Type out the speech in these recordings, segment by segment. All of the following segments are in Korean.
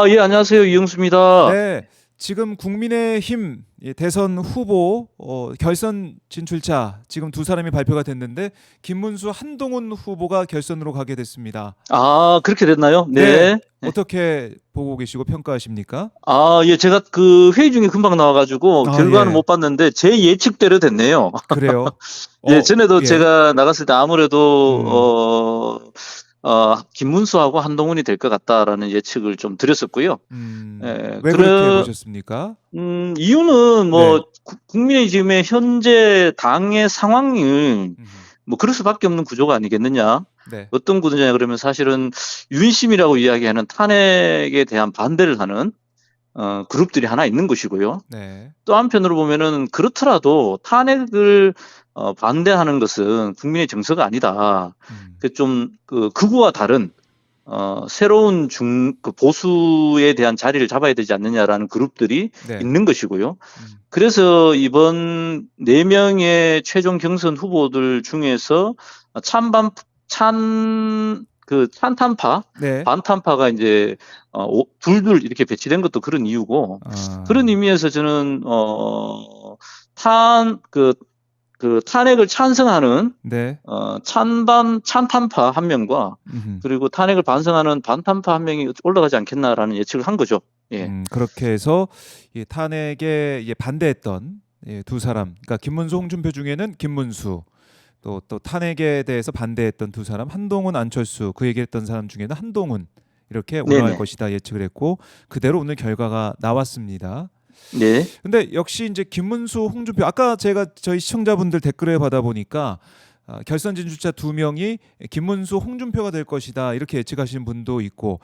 예, 안녕하세요. 이영수입니다. 네, 지금 국민의힘 대선 후보 결선 진출자 지금 두 사람이 발표가 됐는데 김문수, 한동훈 후보가 결선으로 가게 됐습니다. 그렇게 됐나요? 네, 네. 네. 어떻게 보고 계시고 평가하십니까? 예, 제가 그 회의 중에 금방 나와가지고 아, 결과는 예, 못 봤는데 제 예측대로 됐네요. 그래요. 예, 전에도 예, 제가 나갔을 때 음, 아무래도, 김문수하고 한동훈이 될 것 같다라는 예측을 좀 드렸었고요. 예, 왜 그렇게 보셨습니까? 이유는 네, 뭐, 국민의힘의 현재 당의 상황이 음, 뭐 그럴 수밖에 없는 구조가 아니겠느냐. 네, 어떤 구조냐 그러면 사실은 윤심이라고 이야기하는 탄핵에 대한 반대를 하는 그룹들이 하나 있는 것이고요. 네, 또 한편으로 보면은 그렇더라도 탄핵을 반대하는 것은 국민의 정서가 아니다. 음, 그 극우와 다른 새로운 그 보수에 대한 자리를 잡아야 되지 않느냐라는 그룹들이 네, 있는 것이고요. 음, 그래서 이번 4명의 최종 경선 후보들 중에서 찬반, 찬탄파, 네, 반탄파가 이제, 둘둘 이렇게 배치된 것도 그런 이유고, 그런 아, 의미에서 저는, 탄, 그, 탄핵을 찬성하는, 네. 찬탄파 한 명과, 음. 그리고 탄핵을 반성하는 반탄파 한 명이 올라가지 않겠나라는 예측을 한 거죠. 예. 그렇게 해서 이 탄핵에 반대했던 두 사람, 그러니까 김문수, 홍준표 중에는 김문수, 또 탄핵에 대해서 반대했던 두 사람, 한동훈, 안철수, 그 얘기했던 사람 중에는 한동훈 이렇게 올라갈 네네. 것이다 예측을 했고 그대로 오늘 결과가 나왔습니다. 네. 근데 역시 이제 김문수, 홍준표 아까 제가 저희 시청자분들 댓글에 받아보니까 결선 진출자 두 명이 김문수, 홍준표가 될 것이다 이렇게 예측하시는 분도 있고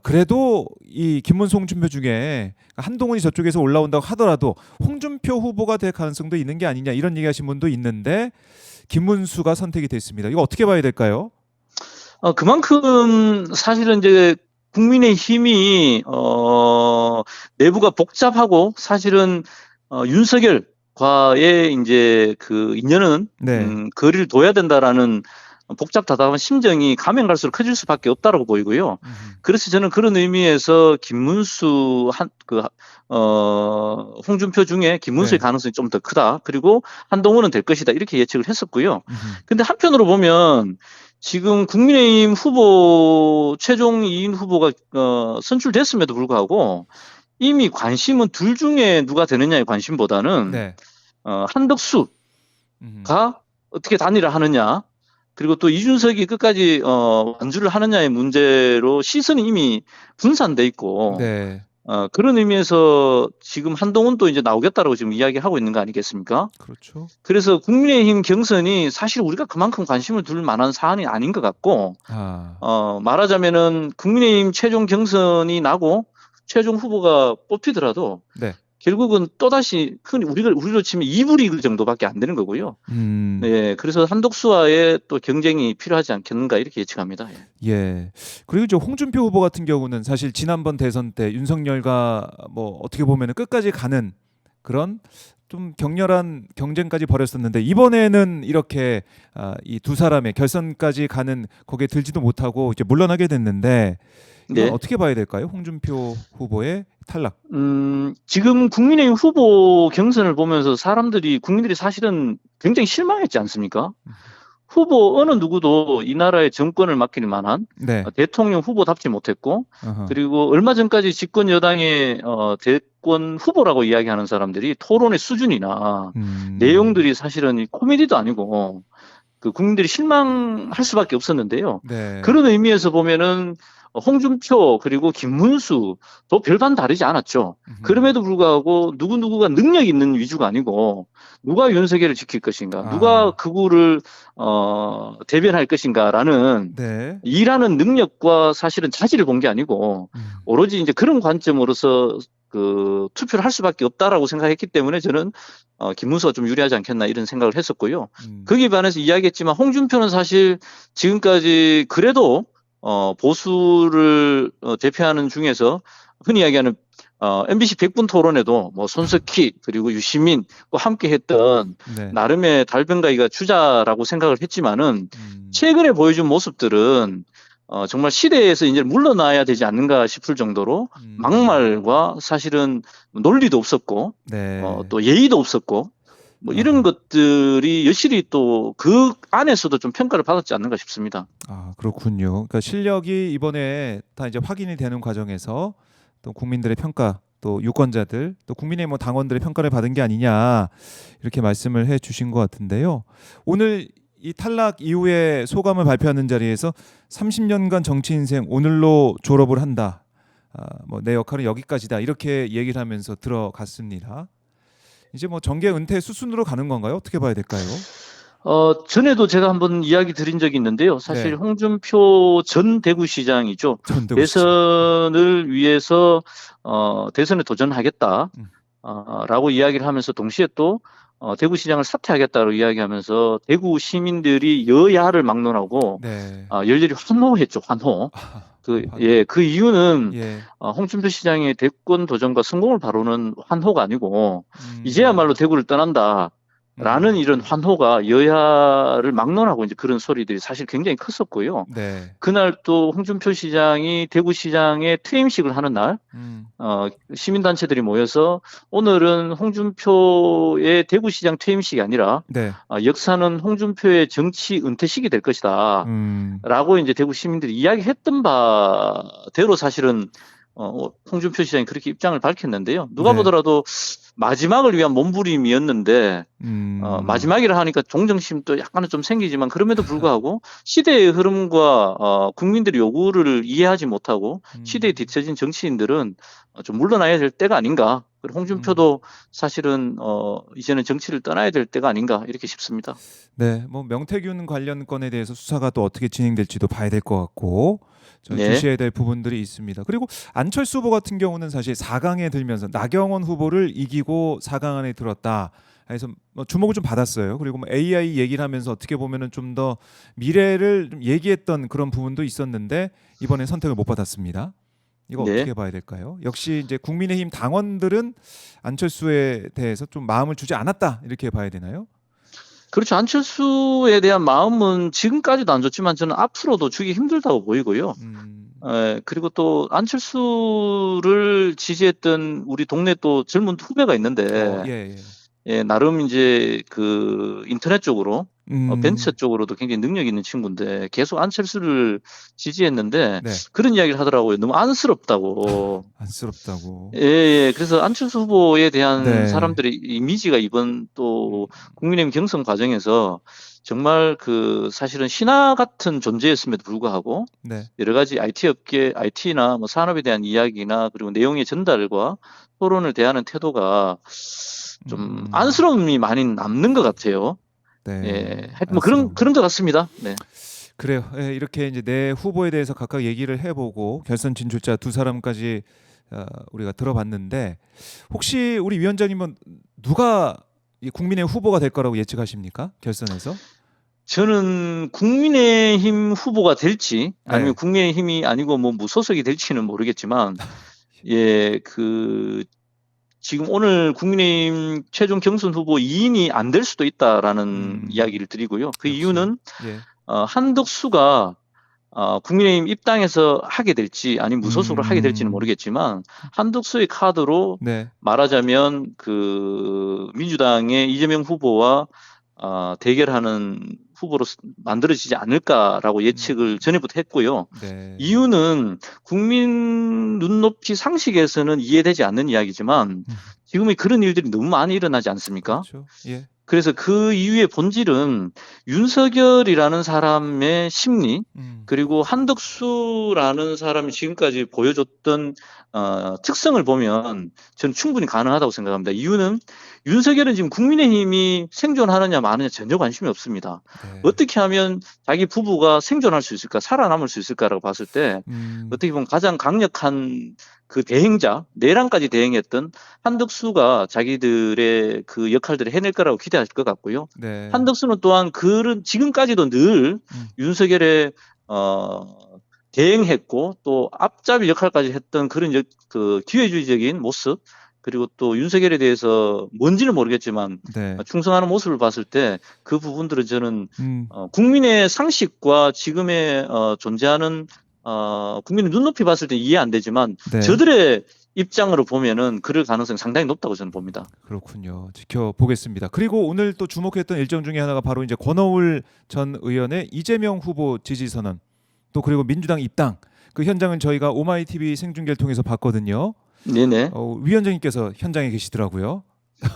그래도 이 김문수, 홍준표 중에 한동훈이 저쪽에서 올라온다고 하더라도 홍준표 후보가 될 가능성도 있는 게 아니냐 이런 얘기하신 분도 있는데 김문수가 선택이 됐습니다. 이거 어떻게 봐야 될까요? 그만큼 사실은 이제 국민의힘이 내부가 복잡하고 사실은 윤석열과의 이제 그 인연은 네, 거리를 둬야 된다라는 복잡하다는 심정이 가면 갈수록 커질 수밖에 없다라고 보이고요. 음흠. 그래서 저는 그런 의미에서 홍준표 중에 김문수의 네, 가능성이 좀 더 크다. 그리고 한동훈은 될 것이다. 이렇게 예측을 했었고요. 음흠. 근데 한편으로 보면 지금 국민의힘 후보 최종 2인 후보가 선출됐음에도 불구하고 이미 관심은 둘 중에 누가 되느냐의 관심보다는 네, 한덕수가 음흠. 어떻게 단일화 하느냐 그리고 또 이준석이 끝까지 완주를 하느냐의 문제로 시선이 이미 분산돼 있고 네, 그런 의미에서 지금 한동훈도 이제 나오겠다라고 지금 이야기하고 있는 거 아니겠습니까? 그렇죠. 그래서 국민의힘 경선이 사실 우리가 그만큼 관심을 둘 만한 사안이 아닌 것 같고, 아, 말하자면은 국민의힘 최종 경선이 나고 최종 후보가 뽑히더라도 네, 결국은 또다시 흔히 우리로 치면 2부 리그 정도밖에 안 되는 거고요. 음. 네, 그래서 한덕수와의 또 경쟁이 필요하지 않겠는가 이렇게 예측합니다. 예. 예. 그리고 저 홍준표 후보 같은 경우는 사실 지난번 대선 때 윤석열과 뭐 어떻게 보면은 끝까지 가는 그런 좀 격렬한 경쟁까지 벌였었는데 이번에는 이렇게 이 두 사람의 결선까지 가는 거기에 들지도 못하고 이제 물러나게 됐는데 이건 네. 어떻게 봐야 될까요? 홍준표 후보의 탈락. 지금 국민의힘 후보 경선을 보면서 국민들이 사실은 굉장히 실망했지 않습니까? 음. 후보 어느 누구도 이 나라의 정권을 맡길 만한 네. 대통령 후보답지 못했고, 어허. 그리고 얼마 전까지 집권 여당의 대권 후보라고 이야기하는 사람들이 토론의 수준이나 음. 내용들이 사실은 코미디도 아니고 그 국민들이 실망할 수밖에 없었는데요. 네. 그런 의미에서 보면은 홍준표 그리고 김문수도 별반 다르지 않았죠. 음흠. 그럼에도 불구하고 누구누구가 능력 있는 위주가 아니고 누가 윤석열을 지킬 것인가, 누가 아. 극우를 대변할 것인가라는 네. 일하는 능력과 사실은 자질을 본 게 아니고 음. 오로지 이제 그런 관점으로서 그 투표를 할 수밖에 없다라고 생각했기 때문에 저는 김문수가 좀 유리하지 않겠나 이런 생각을 했었고요. 음. 거기에 반해서 이야기했지만 홍준표는 사실 지금까지 그래도 보수를 대표하는 중에서 흔히 이야기하는 MBC 100분 토론에도 뭐 손석희 그리고 유시민과 함께 했던 네. 나름의 달변가기가 주자라고 생각을 했지만은 음. 최근에 보여준 모습들은 정말 시대에서 이제 물러나야 되지 않는가 싶을 정도로 막말과 사실은 논리도 없었고 네. 또 예의도 없었고 뭐 이런 아하. 것들이 여실히 또 그 안에서도 좀 평가를 받았지 않는가 싶습니다. 아, 그렇군요. 그러니까 실력이 이번에 다 이제 확인이 되는 과정에서 또 국민들의 평가, 또 유권자들, 또 국민의 뭐 당원들의 평가를 받은 게 아니냐 이렇게 말씀을 해 주신 것 같은데요. 오늘 이 탈락 이후에 소감을 발표하는 자리에서 30년간 정치 인생 오늘로 졸업을 한다. 뭐 내 역할은 여기까지다. 이렇게 얘기를 하면서 들어갔습니다. 이제 뭐 정계 은퇴 수순으로 가는 건가요? 어떻게 봐야 될까요? 전에도 제가 한번 이야기 드린 적이 있는데요. 사실 네. 홍준표 전 대구시장이죠. 전대구시죠. 대선을 위해서 대선에 도전하겠다. 음. 라고 이야기를 하면서 동시에 또 대구시장을 사퇴하겠다고 이야기하면서 대구 시민들이 여야를 막론하고 네. 열렬히 환호했죠. 환호. 그 이유는 예. 홍준표 시장의 대권 도전과 성공을 바라는 환호가 아니고 음. 이제야말로 대구를 떠난다. 라는 이런 환호가 여야를 막론하고 이제 그런 소리들이 사실 굉장히 컸었고요. 네. 그날 또 홍준표 시장이 대구시장에 퇴임식을 하는 날, 음. 시민단체들이 모여서 오늘은 홍준표의 대구시장 퇴임식이 아니라 네. 역사는 홍준표의 정치 은퇴식이 될 것이다. 라고 이제 대구 시민들이 이야기했던 바대로 사실은 홍준표 시장이 그렇게 입장을 밝혔는데요. 누가 네. 보더라도 마지막을 위한 몸부림이었는데 마지막이라 하니까 동정심도 약간은 좀 생기지만 그럼에도 불구하고 시대의 흐름과 국민들의 요구를 이해하지 못하고 시대에 뒤처진 정치인들은 좀 물러나야 될 때가 아닌가. 그리고 홍준표도 사실은 이제는 정치를 떠나야 될 때가 아닌가 이렇게 싶습니다. 네, 뭐 명태균 관련 건에 대해서 수사가 또 어떻게 진행될지도 봐야 될 것 같고 좀 네. 주시해야 될 부분들이 있습니다. 그리고 안철수 후보 같은 경우는 사실 4강에 들면서 나경원 후보를 이기고 4강 안에 들었다. 그래서 뭐 주목을 좀 받았어요. 그리고 뭐 AI 얘기를 하면서 어떻게 보면은 좀 더 미래를 좀 얘기했던 그런 부분도 있었는데 이번에 선택을 못 받았습니다. 이거 네. 어떻게 봐야 될까요? 역시 이제 국민의힘 당원들은 안철수에 대해서 좀 마음을 주지 않았다 이렇게 봐야 되나요? 그렇죠. 안철수에 대한 마음은 지금까지도 안 좋지만 저는 앞으로도 주기 힘들다고 보이고요. 그리고 또 안철수를 지지했던 우리 동네 또 젊은 후배가 있는데, 예, 예. 예, 나름 이제 그 인터넷 쪽으로, 벤처 음, 쪽으로도 굉장히 능력 있는 친구인데 계속 안철수를 지지했는데 네, 그런 이야기를 하더라고요. 너무 안쓰럽다고. 안쓰럽다고. 예, 예. 그래서 안철수 후보에 대한 네, 사람들의 이미지가 이번 또 국민의힘 경선 과정에서 정말 그 사실은 신화 같은 존재였음에도 불구하고 네, 여러 가지 IT 업계, IT나 뭐 산업에 대한 이야기나 그리고 내용의 전달과 토론을 대하는 태도가 좀 안쓰러움이 많이 남는 것 같아요. 예, 네, 하여튼 뭐 그런 것 같습니다. 네. 그래요. 예, 이렇게 이제 내 후보에 대해서 각각 얘기를 해보고 결선 진출자 두 사람까지 우리가 들어봤는데 혹시 우리 위원장님은 누가 이 국민의 후보가 될 거라고 예측하십니까? 결선에서? 저는 국민의힘 후보가 될지 아니면 네. 국민의힘이 아니고 뭐 무소속이 될지는 모르겠지만 예, 지금 오늘 국민의힘 최종 경선 후보 2인이 안 될 수도 있다라는 이야기를 드리고요. 그 역시. 이유는 예. 한덕수가 국민의힘 입당해서 하게 될지 아니면 무소속으로 하게 될지는 모르겠지만 한덕수의 카드로 네. 말하자면 그 민주당의 이재명 후보와 대결하는 후보로 만들어지지 않을까라고 예측을 전에부터 했고요. 네. 이유는 국민 눈높이 상식에서는 이해되지 않는 이야기지만 지금의 그런 일들이 너무 많이 일어나지 않습니까? 그렇죠. 예. 그래서 그 이유의 본질은 윤석열이라는 사람의 심리, 그리고 한덕수라는 사람이 지금까지 보여줬던 특성을 보면 저는 충분히 가능하다고 생각합니다. 이유는 윤석열은 지금 국민의힘이 생존하느냐 마느냐 전혀 관심이 없습니다. 네. 어떻게 하면 자기 부부가 생존할 수 있을까, 살아남을 수 있을까라고 봤을 때 어떻게 보면 가장 강력한 그 대행자, 내란까지 대행했던 한덕수가 자기들의 그 역할들을 해낼 거라고 기대할 것 같고요. 네. 한덕수는 또한 지금까지도 늘 윤석열의 대행했고 또 앞잡이 역할까지 했던 그런 그 기회주의적인 모습, 그리고 또 윤석열에 대해서 뭔지는 모르겠지만 네. 충성하는 모습을 봤을 때 그 부분들은 저는 음, 국민의 상식과 지금의 존재하는 국민의 눈높이 봤을 때 이해 안 되지만 네. 저들의 입장으로 보면은 그럴 가능성이 상당히 높다고 저는 봅니다. 그렇군요. 지켜보겠습니다. 그리고 오늘 또 주목했던 일정 중에 하나가 바로 이제 권오울 전 의원의 이재명 후보 지지 선언, 또 그리고 민주당 입당. 그 현장은 저희가 오마이 TV 생중계를 통해서 봤거든요. 네네. 위원장님께서 현장에 계시더라고요.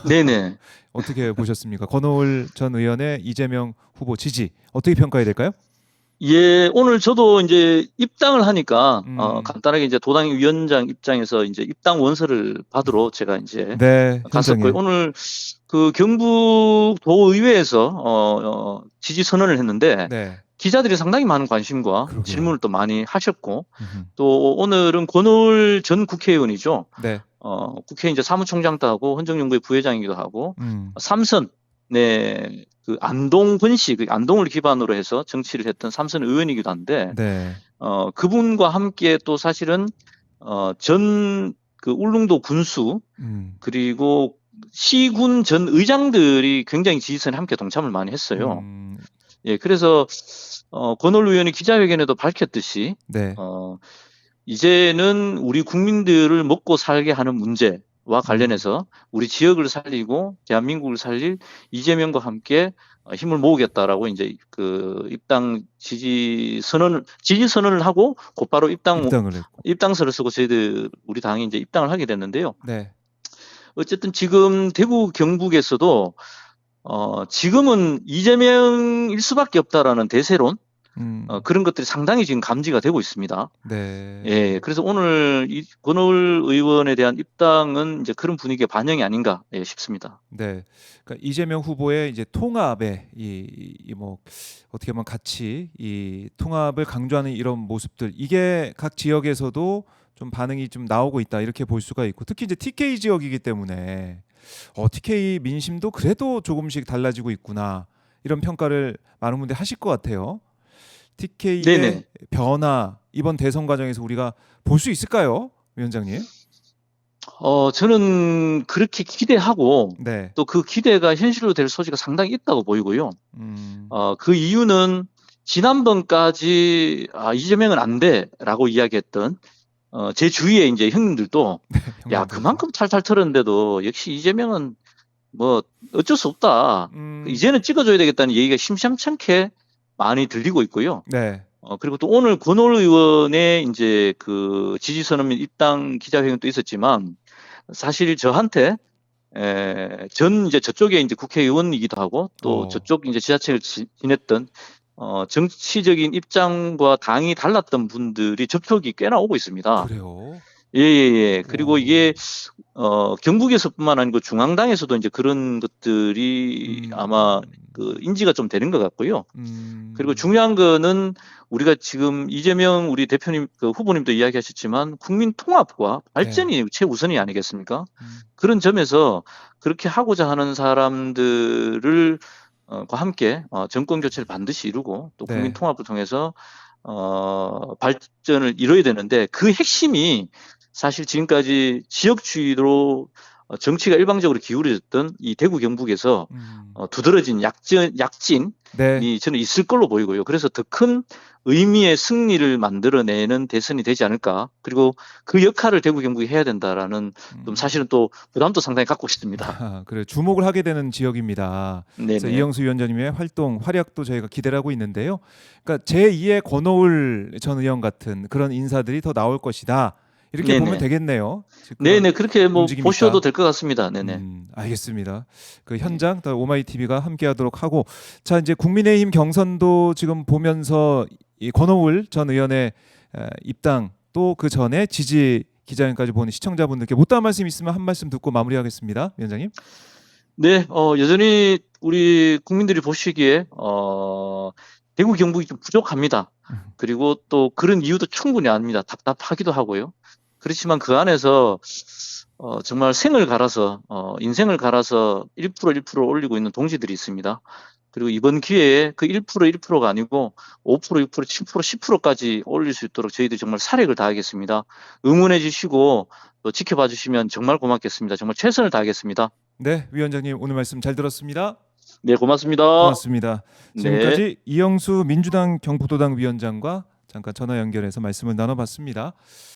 네네. 어떻게 보셨습니까? 권오울 전 의원의 이재명 후보 지지 어떻게 평가해야 될까요? 예, 오늘 저도 이제 입당을 하니까, 음, 간단하게 이제 도당 위원장 입장에서 이제 입당 원서를 받으러 제가 이제 네, 갔었고요. 현장에. 오늘 그 경북 도의회에서, 지지 선언을 했는데, 네, 기자들이 상당히 많은 관심과 그러게요. 질문을 또 많이 하셨고, 음흠. 또 오늘은 권오울 전 국회의원이죠. 네, 국회 이제 사무총장도 하고, 헌정연구회 부회장이기도 하고, 음, 삼선, 네, 그 안동권 씨, 그 안동을 기반으로 해서 정치를 했던 삼선 의원이기도 한데, 네, 그분과 함께 또 사실은, 그 울릉도 군수, 그리고 시군 전 의장들이 굉장히 지지선에 함께 동참을 많이 했어요. 음, 예, 그래서, 권오울 의원이 기자회견에도 밝혔듯이, 네, 이제는 우리 국민들을 먹고 살게 하는 문제와 관련해서 우리 지역을 살리고 대한민국을 살릴 이재명과 함께 힘을 모으겠다라고 이제 그 지지 선언을 하고 곧바로 입당을 했고. 입당서를 쓰고 저희들 우리 당이 이제 입당을 하게 됐는데요. 네, 어쨌든 지금 대구 경북에서도 지금은 이재명일 수밖에 없다라는 대세론 그런 것들이 상당히 지금 감지가 되고 있습니다. 네. 예, 그래서 오늘 권오울 의원에 대한 입당은 이제 그런 분위기의 반영이 아닌가 싶습니다. 네. 그러니까 이재명 후보의 이제 통합의 뭐 어떻게 보면 같이 이 통합을 강조하는 이런 모습들, 이게 각 지역에서도 좀 반응이 좀 나오고 있다 이렇게 볼 수가 있고, 특히 이제 TK 지역이기 때문에 TK 민심도 그래도 조금씩 달라지고 있구나 이런 평가를 많은 분들이 하실 것 같아요. TK의 네네. 변화 이번 대선 과정에서 우리가 볼 수 있을까요, 위원장님? 저는 그렇게 기대하고 네. 또 그 기대가 현실로 될 소지가 상당히 있다고 보이고요. 음, 그 이유는 지난번까지 이재명은 안 돼라고 이야기했던 제 주위의 이제 형님들도 야, 형님들. 그만큼 탈탈 털었는데도 역시 이재명은 뭐 어쩔 수 없다. 이제는 찍어줘야 되겠다는 얘기가 심심찮게 많이 들리고 있고요. 네. 그리고 또 오늘 권오울 의원의 이제 그 지지선언 및 입당 기자회견도 있었지만 사실 저한테 이제 저쪽에 이제 국회의원이기도 하고 또 저쪽 이제 지자체를 지냈던 정치적인 입장과 당이 달랐던 분들이 접촉이 꽤나 오고 있습니다. 그래요. 예, 예, 예. 그리고 이게 경북에서뿐만 아니고 중앙당에서도 이제 그런 것들이 아마 그 인지가 좀 되는 것 같고요. 그리고 중요한 거는 우리가 지금 이재명 우리 대표님 그 후보님도 이야기하셨지만 국민 통합과 발전이 최우선이 아니겠습니까? 그런 점에서 그렇게 하고자 하는 사람들을 과 함께 정권 교체를 반드시 이루고 또 국민 통합을 통해서 발전을 이뤄야 되는데 그 핵심이 사실 지금까지 지역주의로 정치가 일방적으로 기울어졌던 이 대구 경북에서 두드러진 약진이 저는 있을 걸로 보이고요. 그래서 더 큰 의미의 승리를 만들어내는 대선이 되지 않을까. 그리고 그 역할을 대구 경북이 해야 된다라는 좀 사실은 또 부담도 상당히 갖고 있습니다. 그래, 주목을 하게 되는 지역입니다. 그래서 이영수 위원장님의 활약도 저희가 기대를 하고 있는데요. 그러니까 제2의 권오울 전 의원 같은 그런 인사들이 더 나올 것이다. 이렇게 네네. 보면 되겠네요. 네네, 그렇게 뭐 보셔도 될 것 같습니다. 네네. 알겠습니다. 그 현장 오마이 TV가 함께하도록 하고, 자 이제 국민의힘 경선도 지금 보면서 이 권오울 전 의원의 입당 또 그 전에 지지 기자회견까지 보는 시청자분들께 못다한 말씀 있으면 한 말씀 듣고 마무리하겠습니다, 위원장님. 네, 여전히 우리 국민들이 보시기에 대구 경북이 좀 부족합니다. 그리고 또 그런 이유도 충분히 압니다. 답답하기도 하고요. 그렇지만 그 안에서 정말 인생을 갈아서 1% 올리고 있는 동지들이 있습니다. 그리고 이번 기회에 그 1%가 아니고 5%, 6%, 7%, 10%까지 올릴 수 있도록 저희들이 정말 사력을 다하겠습니다. 응원해 주시고 또 지켜봐 주시면 정말 고맙겠습니다. 정말 최선을 다하겠습니다. 네, 위원장님 오늘 말씀 잘 들었습니다. 네, 고맙습니다. 고맙습니다. 네. 지금까지 이영수 민주당 경부도당 위원장과 잠깐 전화 연결해서 말씀을 나눠봤습니다.